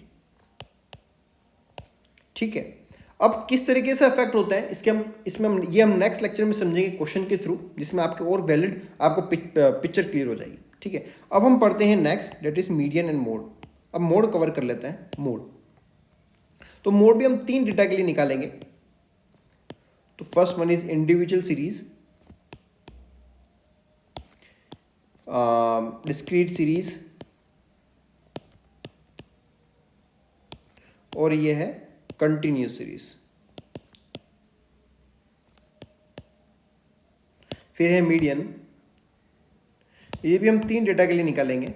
ठीक है, अब किस तरीके से अफेक्ट होता है इसमें हम नेक्स्ट लेक्चर में समझेंगे क्वेश्चन के थ्रू, जिसमें आपके और वैलिड आपको पिक्चर क्लियर हो जाएगी। ठीक है, अब हम पढ़ते हैं next, that is median and mode. अब मोड कवर कर लेते हैं। मोड, तो मोड भी हम 3 डेटा के लिए निकालेंगे। तो first one is individual series, discrete series, और ये है कंटिन्यूस सीरीज। फिर है मीडियन, ये भी हम 3 डेटा के लिए निकालेंगे।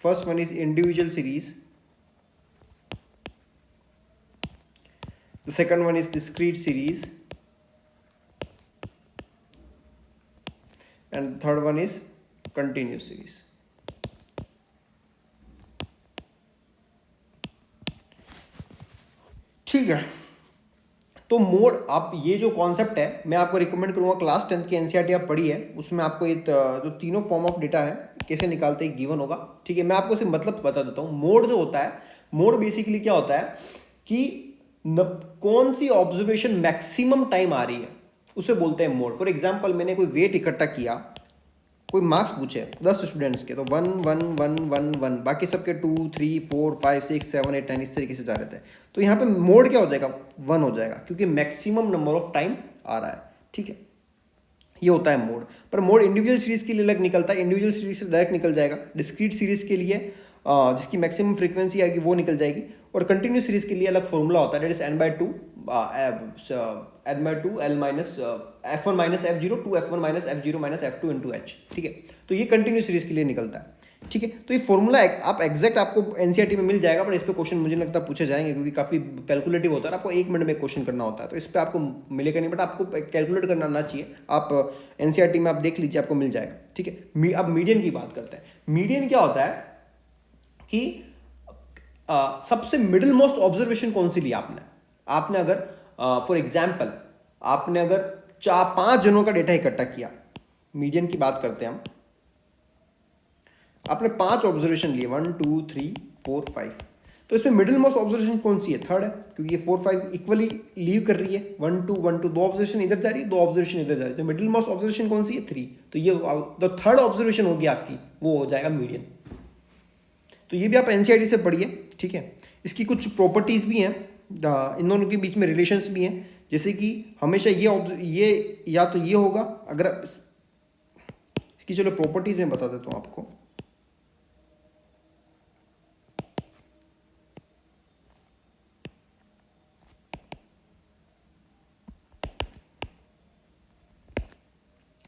First one is individual series, the second one is discrete series, and the third one is continuous series। ठीक है, तो मोड, आप ये जो कॉन्सेप्ट है मैं आपको रिकमेंड करूंगा, क्लास 10th की एनसीईआरटी आप पढ़ी है, उसमें आपको ये जो तीनों फॉर्म ऑफ डेटा है कैसे निकालते हैं गिवन होगा। ठीक है, मैं आपको सिर्फ मतलब बता देता हूँ। मोड जो होता है, मोड बेसिकली क्या होता है कि कौन सी ऑब्जर्वेशन मैक्सिमम टाइम आ रही है उसे बोलते हैं मोड। फॉर एग्जांपल, मैंने कोई वेट इकट्ठा किया, कोई मार्क्स पूछे 10 स्टूडेंट्स के, तो 1 1 1 1 1, बाकी सबके 2 3 4 5 6 7 8 9 इस तरीके से जा रहे थे। तो यहाँ पे मोड क्या हो जाएगा, 1 हो जाएगा, क्योंकि मैक्सिमम नंबर ऑफ टाइम आ रहा है। ठीक है, ये होता है मोड। पर मोड इंडिविजुअल सीरीज के लिए अलग निकलता है, इंडिविजुअल सीरीज से डायरेक्ट निकल जाएगा। डिस्क्रीट सीरीज के लिए जिसकी मैक्सिमम फ्रीक्वेंसी आएगी वो निकल जाएगी, और कंटिन्यूस सीरीज के लिए अलग फॉर्मूला होता है, that is n/2 l minus f1 minus f0 two f1 minus f0 minus f2 into h। ठीक है, तो ये कंटिन्यूस सीरीज के लिए निकलता है। ठीक है, तो ये फॉर्मूला आप एग्जैक्ट आपको एनसीईआरटी में मिल जाएगा, पर इस पे क्वेश्चन मुझे लगता है पूछे जाएंगे, क्योंकि काफ़ी कैलकुलेटिव होता है, आपको 1 मिनट में क्वेश्चन करना होता है, तो इस पर आपको मिलेगा नहीं, बट आपको कैलकुलेट करना आना चाहिए। आप एनसीईआरटी में आप देख लीजिए, आपको मिल जाएगा। ठीक है, अब मीडियन की बात करते हैं। मीडियन क्या होता है कि सबसे मिडिल मोस्ट ऑब्जर्वेशन कौन सी ली आपने अगर फॉर एग्जाम्पल आपने अगर 4-5 जनों का डेटा इकट्ठा किया, मीडियन की बात करते हैं हम, आपने 5 ऑब्जर्वेशन लिए 1 2 3 4 5, तो इसमें मिडिल मोस्ट ऑब्जर्वेशन कौन सी है? थर्ड है, क्योंकि ये 4 5 इक्वली लीव कर रही है, 1 2 1 2, 2 ऑब्जर्वेशन इधर जा रही है, 2 ऑब्जर्वेशन इधर जा रही है, तो मिडिल मोस्ट ऑब्जर्वेशन कौन सी है? 3। तो ये जो थर्ड ऑब्जर्वेशन होगी आपकी वो हो जाएगा मीडियन। तो ये भी आप एनसीईआरटी से पढ़िए, ठीक है। इसकी कुछ प्रॉपर्टीज भी हैं, इन दोनों के बीच में रिलेशंस भी हैं, जैसे कि हमेशा ये या तो ये होगा, अगर इसकी चलो प्रॉपर्टीज में बता देता हूँ आपको।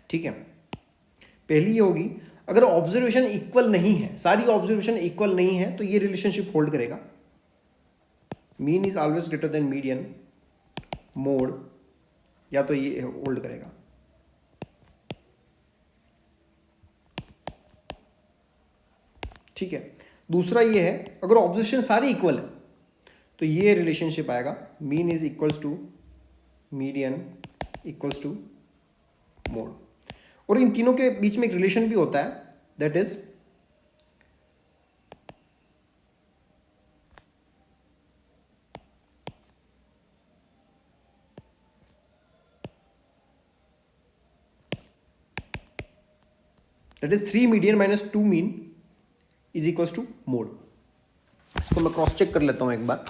ठीक है, पहली ये होगी, अगर ऑब्जर्वेशन इक्वल नहीं है, सारी ऑब्जर्वेशन इक्वल नहीं है, तो ये रिलेशनशिप होल्ड करेगा, mean is always greater than median mode, या तो ये होल्ड करेगा। ठीक है, दूसरा ये है, अगर ऑब्जर्वेशन सारी इक्वल है तो ये रिलेशनशिप आएगा, mean is equals to median equals to mode. और इन तीनों के बीच में एक रिलेशन भी होता है, that is that is 3 median minus 2 mean is equals to mode. इसको मैं क्रॉस चेक कर लेता हूं एक बार।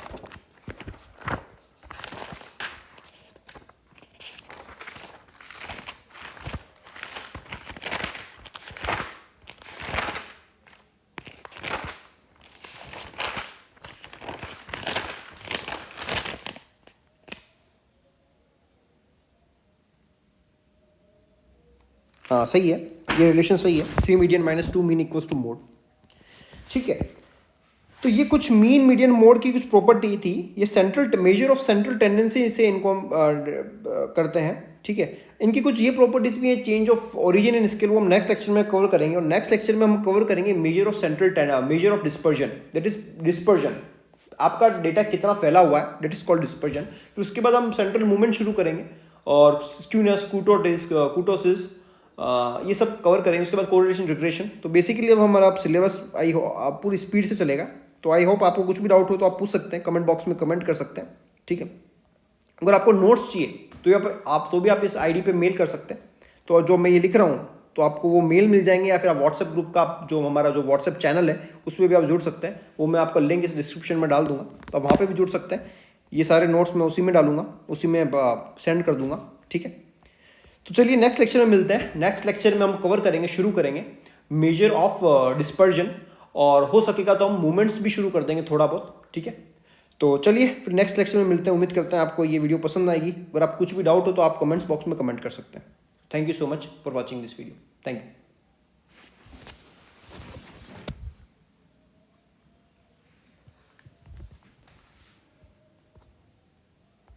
हाँ सही है, ये रिलेशन सही है, 3 median minus 2 mean equals to mode. ठीक है, तो ये कुछ मीन मीडियन मोड की कुछ प्रॉपर्टी थी, ये central major of central tendency से इनको हम करते हैं। ठीक है, इनकी कुछ ये प्रॉपर्टीज भी है, change of origin and scale, वो हम नेक्स्ट लेक्चर में कवर करेंगे। और नेक्स्ट लेक्चर में हम कवर करेंगे major of central measure of dispersion, that is dispersion, आपका डेटा कितना फैला हुआ है, दैट इज कॉल्ड डिस्पर्जन। फिर उसके बाद हम सेंट्रल मूवमेंट शुरू करेंगे, और स्क्यूनेस, कुटोसिस, ये सब कवर करेंगे। उसके बाद कोरिलेशन, रिग्रेशन। तो बेसिकली अब हमारा सिलेबस आप पूरी स्पीड से चलेगा। तो आई होप आपको कुछ भी डाउट हो तो आप पूछ सकते हैं, कमेंट बॉक्स में कमेंट कर सकते हैं। ठीक है, अगर आपको नोट्स चाहिए तो भी आप इस आईडी पे मेल कर सकते हैं। तो जो मैं ये लिख रहा हूँ तो आपको वो मेल मिल जाएंगे, या फिर आप व्हाट्सएप ग्रुप का जो हमारा जो व्हाट्सएप चैनल है उसमें भी आप जुड़ सकते हैं। वो मैं आपका लिंक इस डिस्क्रिप्शन में डाल दूंगा, तो आप वहाँ पर भी जुड़ सकते हैं। ये सारे नोट्स मैं उसी में डालूंगा, उसी में सेंड कर दूंगा। ठीक है, तो चलिए नेक्स्ट लेक्चर में मिलते हैं। नेक्स्ट लेक्चर में हम कवर करेंगे, शुरू करेंगे मेजर ऑफ डिस्पर्जन, और हो सकेगा तो हम मूवमेंट्स भी शुरू कर देंगे थोड़ा बहुत। ठीक है, तो चलिए फिर नेक्स्ट लेक्चर में मिलते हैं। उम्मीद करते हैं आपको ये वीडियो पसंद आएगी। अगर आप कुछ भी डाउट हो तो आप कमेंट्स बॉक्स में कमेंट कर सकते हैं। Thank you so much for watching this video. Thank you.